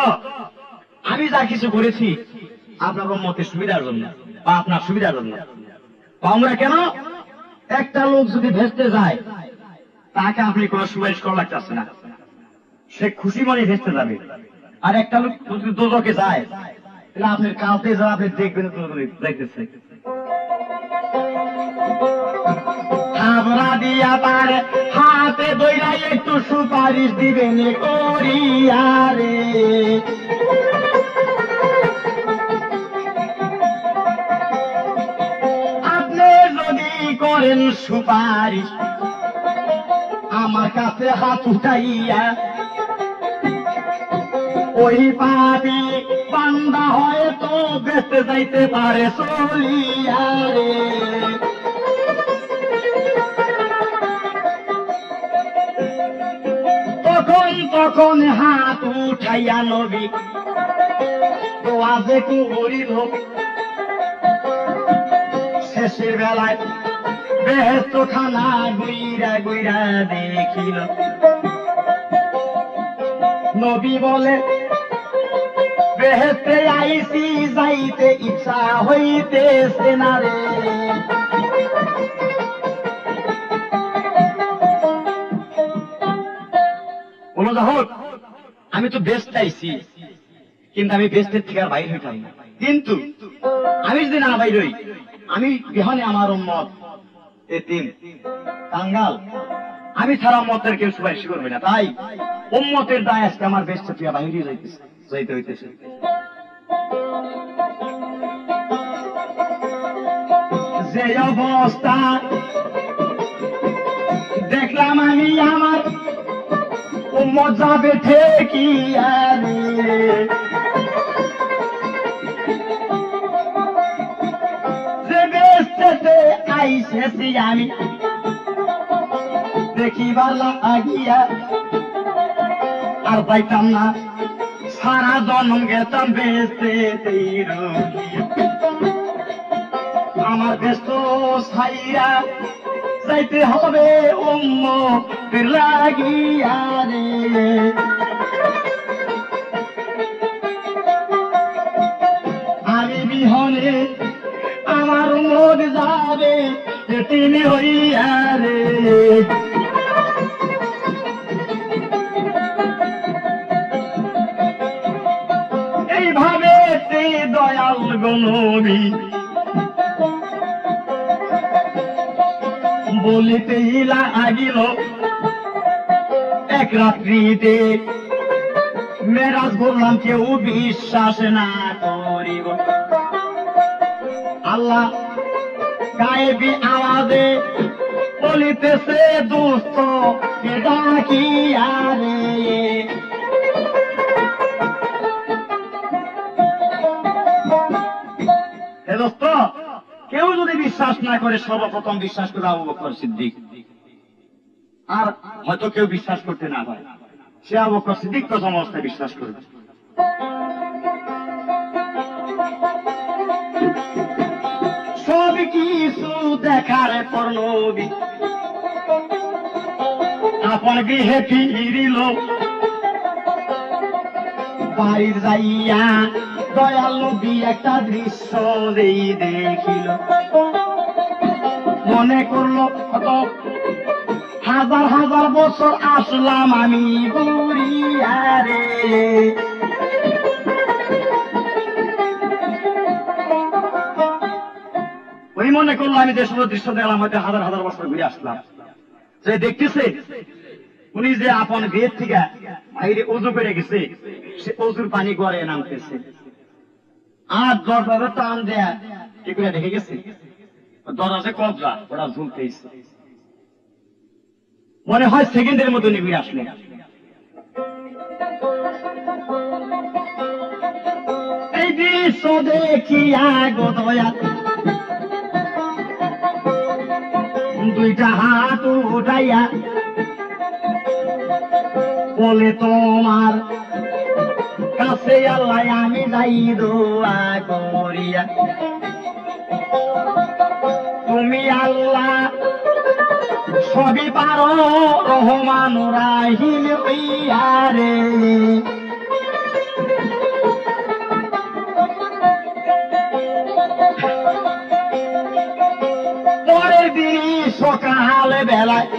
আমি যা কিছু করেছি আপনার উম্মতের সুবিধার জন্য বা আপনার সুবিধার জন্য। আমরা কেন? একটা লোক যদি ভেস্তে যায় তাকে আপনি কোনো সুপারিশ করা লাগতেছে না, সে খুশি মনে ভেস্তে যাবে। আর একটা লোক যদি দোজখে যায় তাহলে আপনি কালকে যা আপনি দেখবেন দেখতেছে হাবরা দিয়া তার হাতে দইরা একটু সুপারিশ দিবেন করিয়া রে। আপনি যদি করেন সুপারিশ আমার কাছে হাত উঠাইয়া, ওই পাপি বান্দা হয়তো বেঁচে যাইতে পারে চলিয়া রে। তখন হাত উঠাইয়া নবী দোয়া যে করিল, শেষের বেলায় বেহেশত খানা গুইরা গুইরা দেখিল। নবী বলে, বেহেশতে আইসি যাইতে ইচ্ছা হইতেছে না রে। বলো যা হোক, আমি তো বেস্ট আইছি, কিন্তু আমি বেস্টের থেকে আর বাইর হইতাম না। কিন্তু আমি যদি না বাইর হই, আমি বিহানে আমার উম্মত এতিম কাঙ্গাল, আমি ছাড়া উম্মতের কেউ সুপারিশ করবে না। তাই উম্মতের দায় আজকে আমার বেস্ট থেকে বাইরে যাইতে হইতেছে। যে অবস্থা দেখলাম আমি আমার উম্মত যাবে ঠেকিয়া রে। যে বেস্টেতে আইসেছি আমি দেখিবার আগিয়া, আর পাইতাম না সারা জন্ম গেতাম বেস্তে। আমার ব্যস্ত ছাইরা যাইতে হবে উম্মতের লাগিয়া রে। আমি বিহনে আমার উম্মত যাবে তিনি হইয়া রে। এইভাবে দয়াল গো নবী বলিতে লাগিল, এক রাত্রিতে মেরাজ করলাম কেউ বিশ্বাস না করিব। আল্লাহ গায়েবী আওয়াজে বলিতেছে, দোস্ত ডাকিয়া রে। হে দোস্ত, কেউ যদি বিশ্বাস না করে সর্বপ্রথম বিশ্বাস করে আবু বকর সিদ্দিক। আর হয়তো কেউ বিশ্বাস করতে না পারে, সে আবু বকর সিদ্দিক প্রথম অবস্থায় বিশ্বাস করবে। সব কিছু দেখার পর নবী আপন গৃহে ফিরিল। বাড়ির যাইয়া দয়াল নবী একটা দৃশ্য দেখিল। মনে করলো কত হাজার হাজার বছর আসলাম আমি ঘুরিয়া রে। ওই মনে করলো আমি যে সময় দৃশ্য দেখলাম হয়তো হাজার হাজার বছর ঘুরে আসলাম। যে দেখতেছে উনি যে আপন গৃহ থেকে বাইরে অজু করে গেছে, সে অজুর পানি গড়ে নামতেছে। আর দরজাটা টান দেয়া কি করে দেখে গেছে, দরজা কবজা ওরা ঝুলতেছে। মনে হয় সেকেন্ডের মতো নিয়ে আসলেন। এই দৃশ্য দেখিয়া গো দয়া দুইটা হাত উঠাইয়া বলে, তোমার কাছে আল্লাহ আমি যাই দোয়া করিয়া, তুমি আল্লাহ সবই পারো রহমান রাহিম হইয়া রে। পরের দিন সকাল বেলায়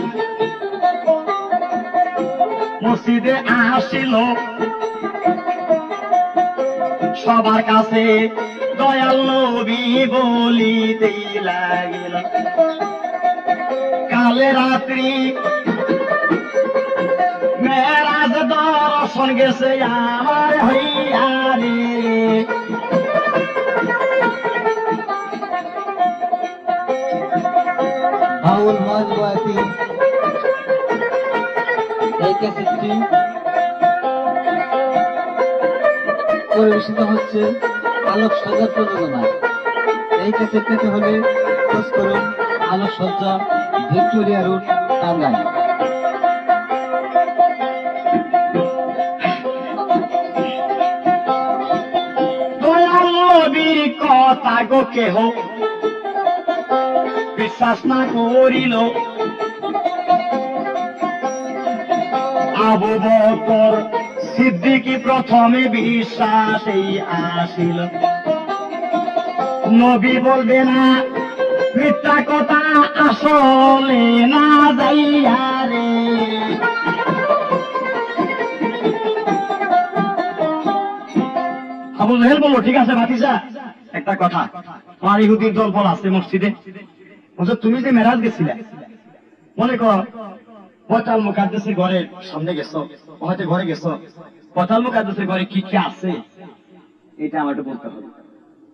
মসজিদে আসিল, সবার কাছে দয়াল নবী বলিতেই লাগিল, কালে রাত্রি মেরাজ দর্শন গেছে আমার হইয়া রে। বাউল ওয়াজ বয়াতি এই ক্যাসেটটি পরিবেশিত হচ্ছে আলোক সজ্জার প্রযোজনায়। এই ক্যাসেট পেতে হলে খোঁজ করুন আলোক সজ্জা, ভিক্টোরিয়া রোড, টাঙ্গাইল। দয়াল নবীর কথা গো কেহ বিশ্বাস না করিল, আবু বকর সিদ্দিকী প্রথমে বিশ্বাসেই আসিল। নবী বলবে না মিথ্যা কথা আসলে না যাইয়া রে। আবু জেহেল বলল ঠিক আছে ভাতিজা, একটা কথা, তোমার ইহুদির দলবল আছে মসজিদে, বলছো তুমি যে মেরাজ গেছিলে, মনে করো পয়তাল মুকাদ্দেসের ঘরের সামনে গেছো, হয়তো ঘরে গেছো, পয়তাল মুকাদ্দেসের ঘরে কি কি আছে এটা আমার একটু বলতে হবে।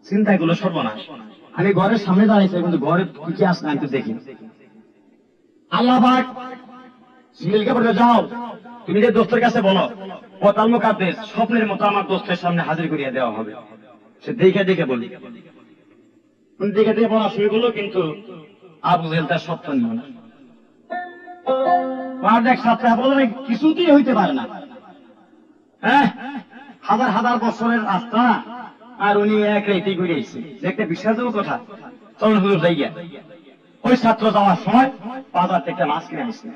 চিন্তা এগুলো সর্বনাশ, আমি ঘরের সামনে দাঁড়িয়েছি কিন্তু ঘরে কি কি আছে না আমি তো দেখি। আল্লাহ পাক জিবরিলকে বলে যাও তুমি যে দোস্তের কাছে বলো পয়তাল মুকাদ্দেস স্বপ্নের মতো আমার দোস্তের সামনে হাজির করিয়া দেওয়া হবে। সে দেখে দেখে বলি, দেখে দেখে বলা শুরু করলো, কিন্তু আবু জেহেল তার সত্য নিল না। দেখ সাতটা বলে কিছুতেই হইতে পারে না, হ্যাঁ হাজার হাজার বছরের রাস্তা আর উনি এক রেতেই ঘুরে এসেছে, যে একটা বিশ্বাসযোগ্য কথা। তখন হুজুর যাই গিয়া ওই ছাত্র যাওয়ার সময় বাজার থেকে মাছ কিনে আসছে,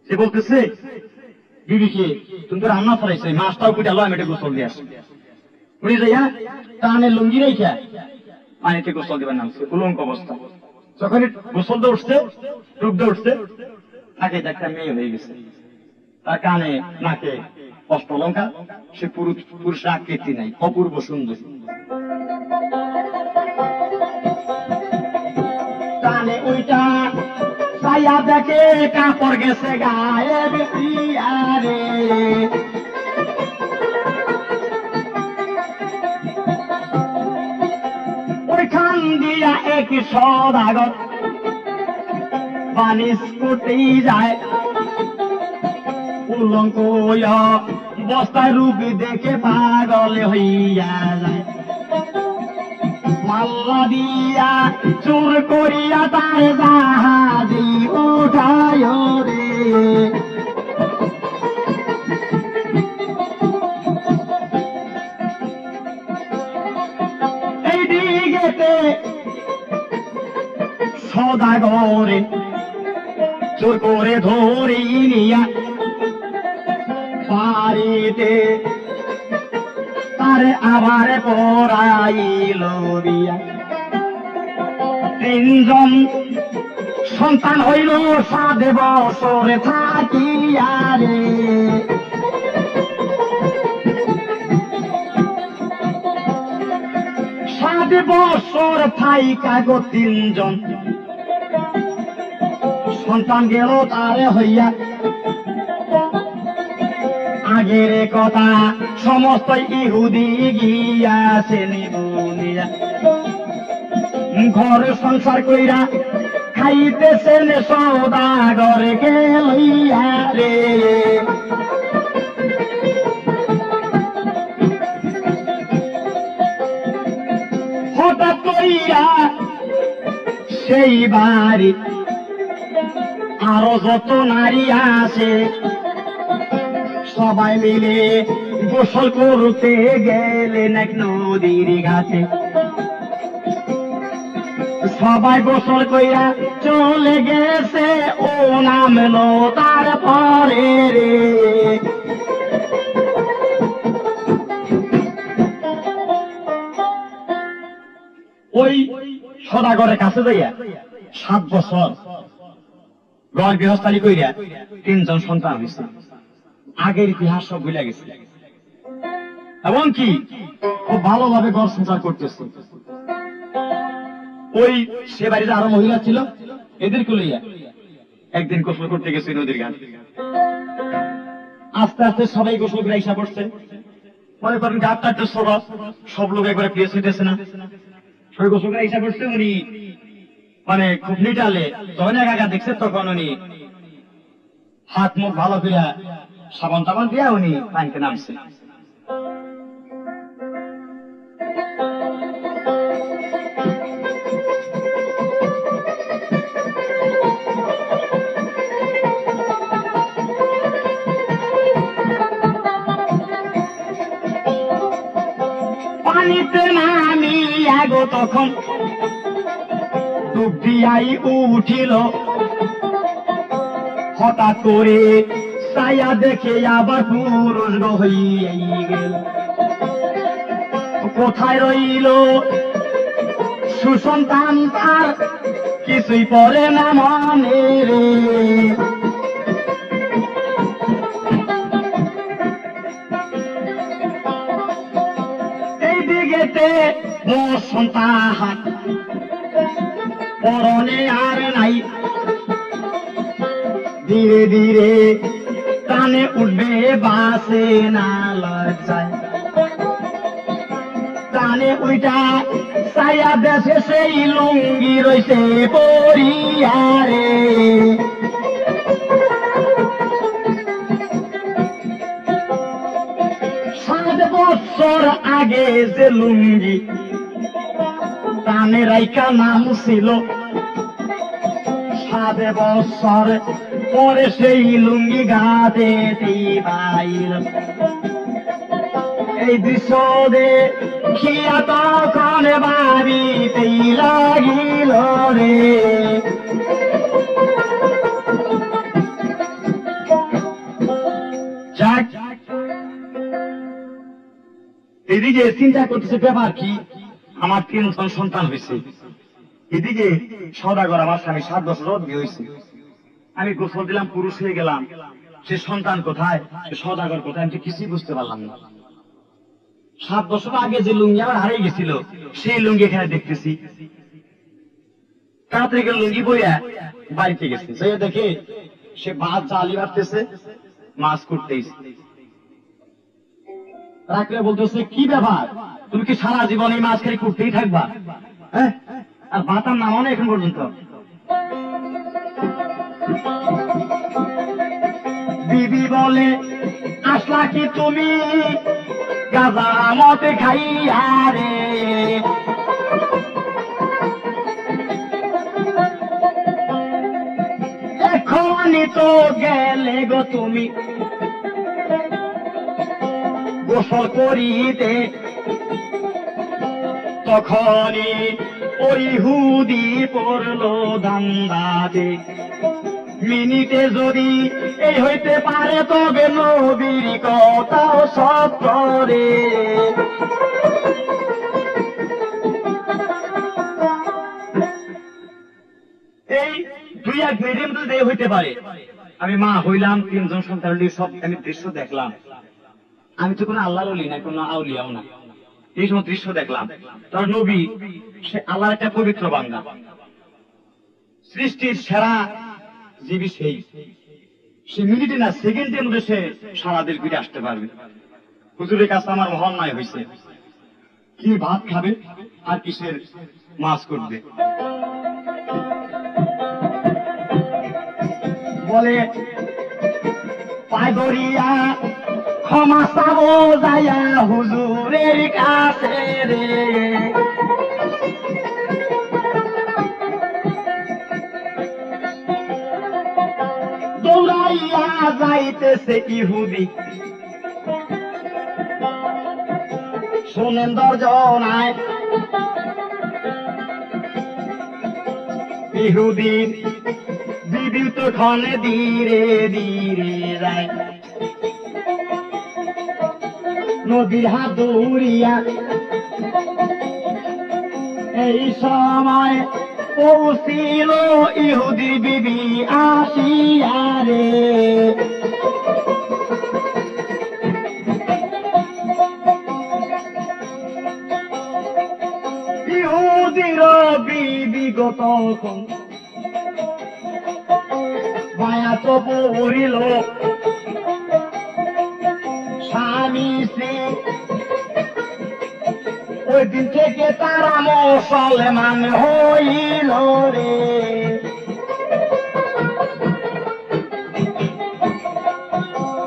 সে বলতেছে বিবিকে তুমি তো রান্না ফলাইছো, মাছটাও কুটে আলো আমি এটা গোসল দিয়ে আসি। উনি যাইয়া টানের লুঙ্গি রেখা পানিতে গোসল দিবার নামছে, উলঙ্ক অবস্থা। যখন গোসল দিয়ে উঠছে, টুক দিয়ে উঠছে, তাকে একটা মেয়ে হয়ে গেছে, তার কানে নাকে অষ্টলঙ্কা, সে পুরুষ আকৃতি নাই, অপূর্ব সুন্দর। কানে ওইটা ছায়া দেখে কাপড় গেছে গায়ে রে। ওইখান দিয়া এক সদাগর বানিস করতেই যায়, উলঙ্ক বস্তায় রূপ দেখে পাগল হইয়া যায়, মাল্লা দিয়া চোর করিয়া তার জাহাজি উঠায় রে। এই দিকেতে সদাগরে চোর করে ধরে নিয়া বাড়িতে তারে আবার পড়াইল বিয়া। তিনজন সন্তান হইল 7 বছর থাকিয়া রে। 7 বছর থাইকা গো 3 জন সন্তান গেল তারে হইয়া। আগের কথা সমস্ত ইহুদি গিয়াছে নিবুনিয়া, ঘর সংসার কইরা খাইতেছেন সওদাগর গেলইয়া রে। হঠাৎ কইরা সেই বাড়ি আরো যত নারী আছে সবাই মিলে গোসল করতে গেলেন এক নদীর ঘাটে। সবাই গোসল কইরা চলে গেছে, ও নামলো তারপরে রে। ওই সদাগরের কাছে যাইয়া 7 বছর ঘর গৃহস্থালী কইরা 3 জন সন্তান হয়েছে। আগের ইতিহাস সব ভুলে গেছে, এবং কি খুব ভালোভাবে ঘর সংসার করতেছে। ওই সে বাড়িতে আরো মহিলা ছিল, এদেরকে লইয়া একদিন গোসল করতে গেছে নদীর ঘাট। আস্তে আস্তে সবাই গোসল করে আইসা পড়ছে। মনে করেন ঘাটটা একটু ছোট, সব লোক একবারে প্লেস হইতেছে না, সবাই গোসল করে আইসা পড়ছে। উনি মানে খুব নিটালে যখন একা দেখছে, তখন উনি হাত মুখ ভালো করে সাবান টাবান দিয়া উনি পানিতে নামছে। পানিতে নামি আগো তখন ডুব দিয়াই উঠিল, হঠাৎ করে ছায়া দেখে আবার পুরুষ হইয়াই গেল। কোথায় রইল সুসন্তান, তার কিছুই পরে না মনে রে। এইদিকেতে সন্তান পরনে আর নাই, ধীরে ধীরে কানে উঠবে বাসে না লজ্জায়। কানে উইটা ছায়া দেশে সেই লুঙ্গি রইছে পরিয়া রে। 7 বছর আগে যে লুঙ্গি কানে রাইকা নাম ছিল, 7 বছর পরে সেই লুঙ্গি গাতে বাইর। এই দৃশ্য দেখিয়া তখন বাড়িতেই লাগিল রে। যাক, এদিকে চিন্তা করতেছে ব্যাপার কি, আমার 3 জন সন্তান হয়েছে। এদিকে সদাগর আমার স্বামী 7 বছর বিয়ে হয়েছে। আমি গোসল দিলাম, পুরুষ হয়ে গেলাম, সে সন্তান কোথায়, সে সদাগর কোথায়, আমি কিছুই বুঝতে পারলাম না। 7 বছর আগে যে লুঙ্গি আমার হারিয়ে গেছিল, সেই লুঙ্গি এখানে দেখতেছি। তাড়াতাড়ি করে লুঙ্গি বইয়া বাড়িতে গেছে, সে দেখে সে মাছ জালি মারতেছে, মাছ করতেছে। রাখলে বলতেছে, কি ব্যাপার, তুমি কি সারা জীবন এই মাছ খালি করতেই থাকবা? হ্যাঁ, আর ভাতার নামও না এখন পর্যন্ত। বিবি বলে, আসলা কি তুমি গাঁজা মতে খাইয়া রে? এখনই তো গেলে গো তুমি গোসল করিতে, তখনই ওই হুদি পড়লো দান্দাতে। মিনিটে যদি এই হইতে পারে, তবে নবীর কথাও সত্য রে। এই 2-1 মিনিটের মধ্যে হইতে পারে। আমি মা হইলাম, 3 জন সন্তান, সব আমি দৃশ্য দেখলাম। আমি তো কোনো আল্লাহর ওলি না, কোনো আউলিয়াও না। এই সময় দৃশ্য দেখলাম, তার নবী সে আল্লাহর একটা পবিত্র বান্দা, সৃষ্টির সেরা জীবী, সেই সে মিনিটে না সেকেন্ডের মধ্যে সে সারা দেশ ঘুরে আসতে পারবে। হুজুরের কাছে আমার মহল্লায় হয়েছে, কি ভাত খাবে আর কিসের মাছ করবে। বলে, পায় ধরিয়া ক্ষমা চাবো যাইয়া হুজুরের কাছে রে। দৌড়াইয়া যাইতেছে ইহুদি, শোনেন দর্জনায় ইহুদির বিবি তখন ধীরে ধীরে যায় নদীর হাত দৌড়িয়া এই সময় পৌঁছিল ইহুদি বিবি আসিয়া রে ইহুদির বিবি গত মায়া তো পড়িল স্বামী শ্রী ওই দিন থেকে তারা মুসলমান হইল রে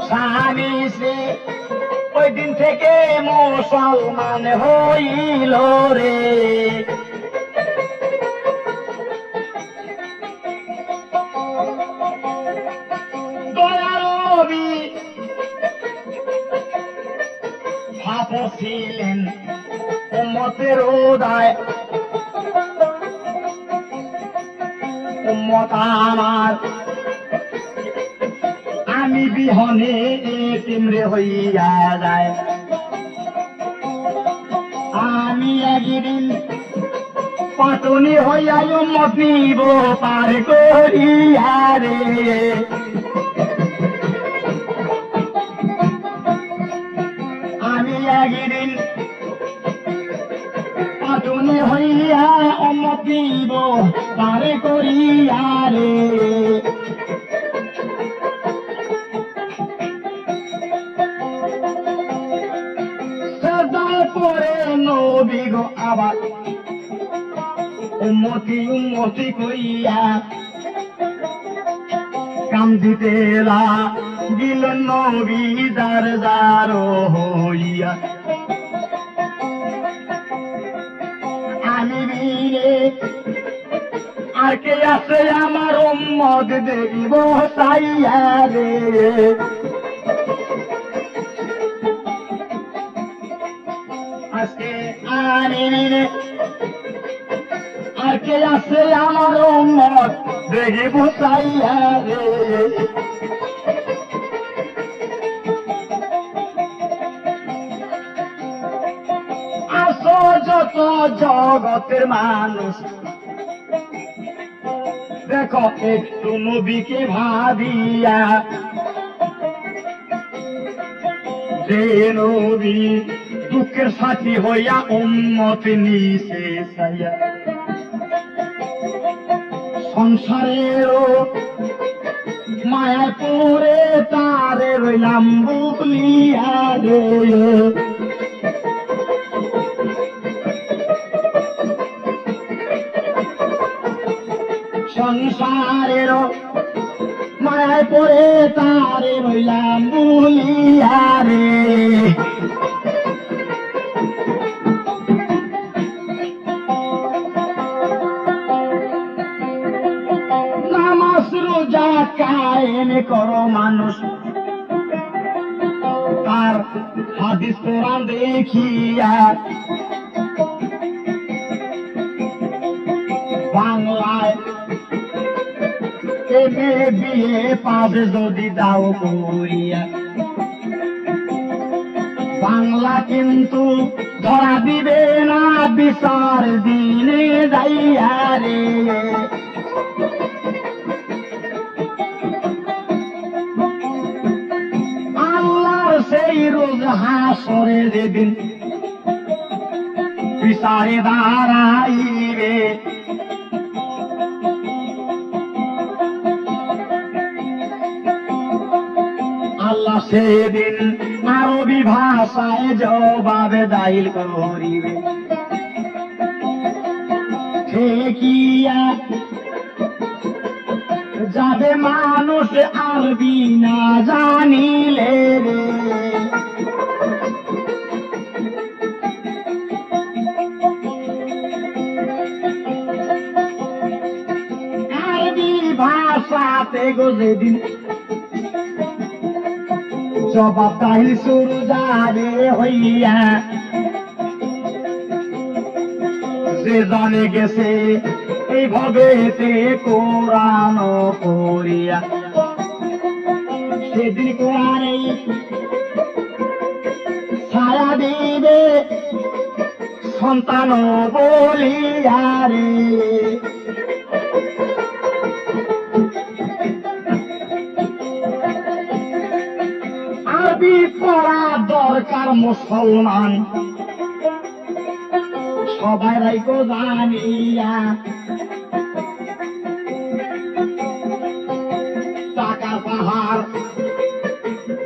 স্বামী শ্রী ওই দিন থেকে মুসলমান হইল রে দয়ারবি ভাবছিলেন উম্মতের উদয় উম্মত আমার আমি বিহনে এতিমরে হইয়া যায় আমি একদিন পাটনি হইয়া উম্মত নিব পার করিয়া রে আমি একদিন পাটনি হইয়া উম্মত নিব পার করিয়া রে পরে নবী গো আবার উম্মতি উম্মতি কইয়া কান্দিতে লাগিল নবী যার যার হইয়া আমি বিনে আর কে আছে আমার উম্মত দেব সাইয়া রে আজকে আনিনে আর কে আছে আমার উম্মত দেব সাইয়া রে আসো যত জগতের মানুষ দেখো একটু নবীকে ভাবিয়া যে নবী দুঃখের সাথী হইয়া উম্মত নিছে সাইয়া সংসারেরও মায়া পরে তারে রইলাম বুকলিয়া রে সংসারেরও মায়া পরে তারে রইলাম বুলিয়া রে রোজা কায়েম করো মানুষ তার হাদিস কোরআন দেখিয়া বাংলায় এমএ বিএ পাস যদি দাও করিয়া বাংলা কিন্তু ধরা দিবে না বিচার দিনে যাইয়া রে সেই রোজ হাসরে যেদিন বিচারে দাঁড়াইবে আল্লাহ সেদিন আরবি ভাষায় জবাবে দাইল করিবে ঠেকিয়া যাবে মানুষ আরবি না জানিলে রে আরবি ভাষাতে গো যেদিন জবাব দাইল শুরু যাবে হইয়া যে জানে গেছে এই ভবেতে কোরআন পড়িয়া, সেদিন কোরআনে ছায়া দিবে সন্তান বলিয়া রে। আরবি পড়া দরকার মুসলমান, সবাই রাইকো জানিয়া। টাকা পাহাড়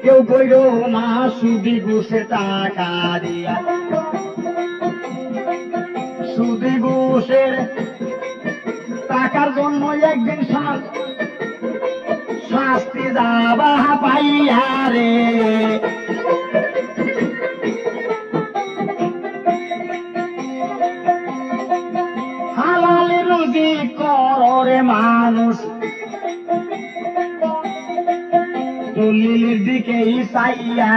কেউ কইল না, সুদি ঘুষে টাকা দিয়া। সুদি ঘুষের টাকার জন্য একদিন শাস্তি যাবা পাইয়া রে। হালালি রুজি করে মানুষ, দলিলের দিকে চাইয়া।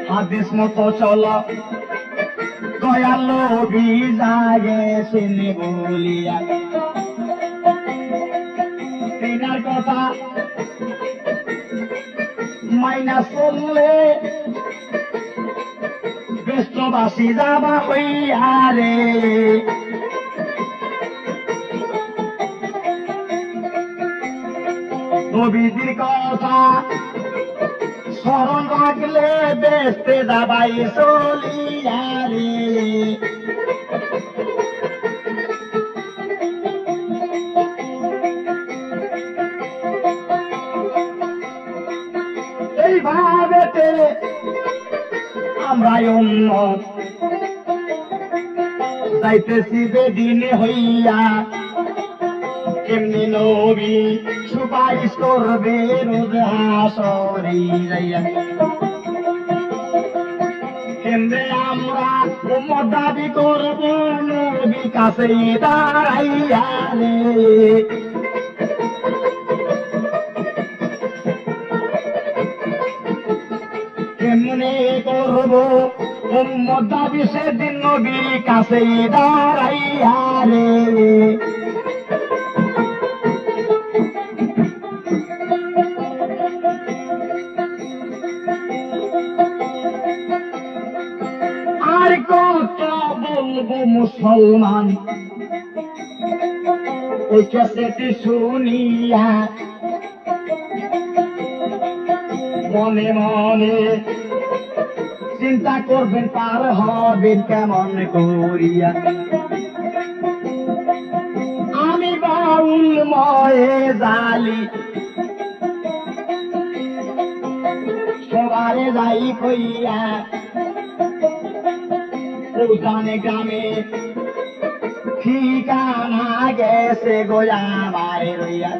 হাদিস মতো চলো দয়াল নবী জাগেছেন বলিয়া। তিনার কথা মাইনা চললে ব্যস্তবাসী যাবা হইয়া রে। নবীজির কথা স্মরণ রাখলে বেস্তে যাবাই চলিয়া রে। এইভাবেতে আমরা উন্নত যাইতেছি বেদিনে হইয়া। কেমনি নবী সুপারিশ করবে রোজ হাসরে যাইয়া। কেমনে আমরা উম্মত দাবি করব নবীর কাছে দাঁড়াইয়া রে। কেমনে করব উম্মত দাবি সেদিন নবীর কাছে দাঁড়াইয়া রে। আর কত বলবো মুসলমান ওই ক্যাসেটে শুনিয়া। মনে মনে চিন্তা করবেন পার হবেন কেমন করিয়া। আমি বাউল ময়ে জালি সবারে যাই কইয়া। ওখানে গ্রামে ঠিকানা গেছে গোয়া মারে রইয়া।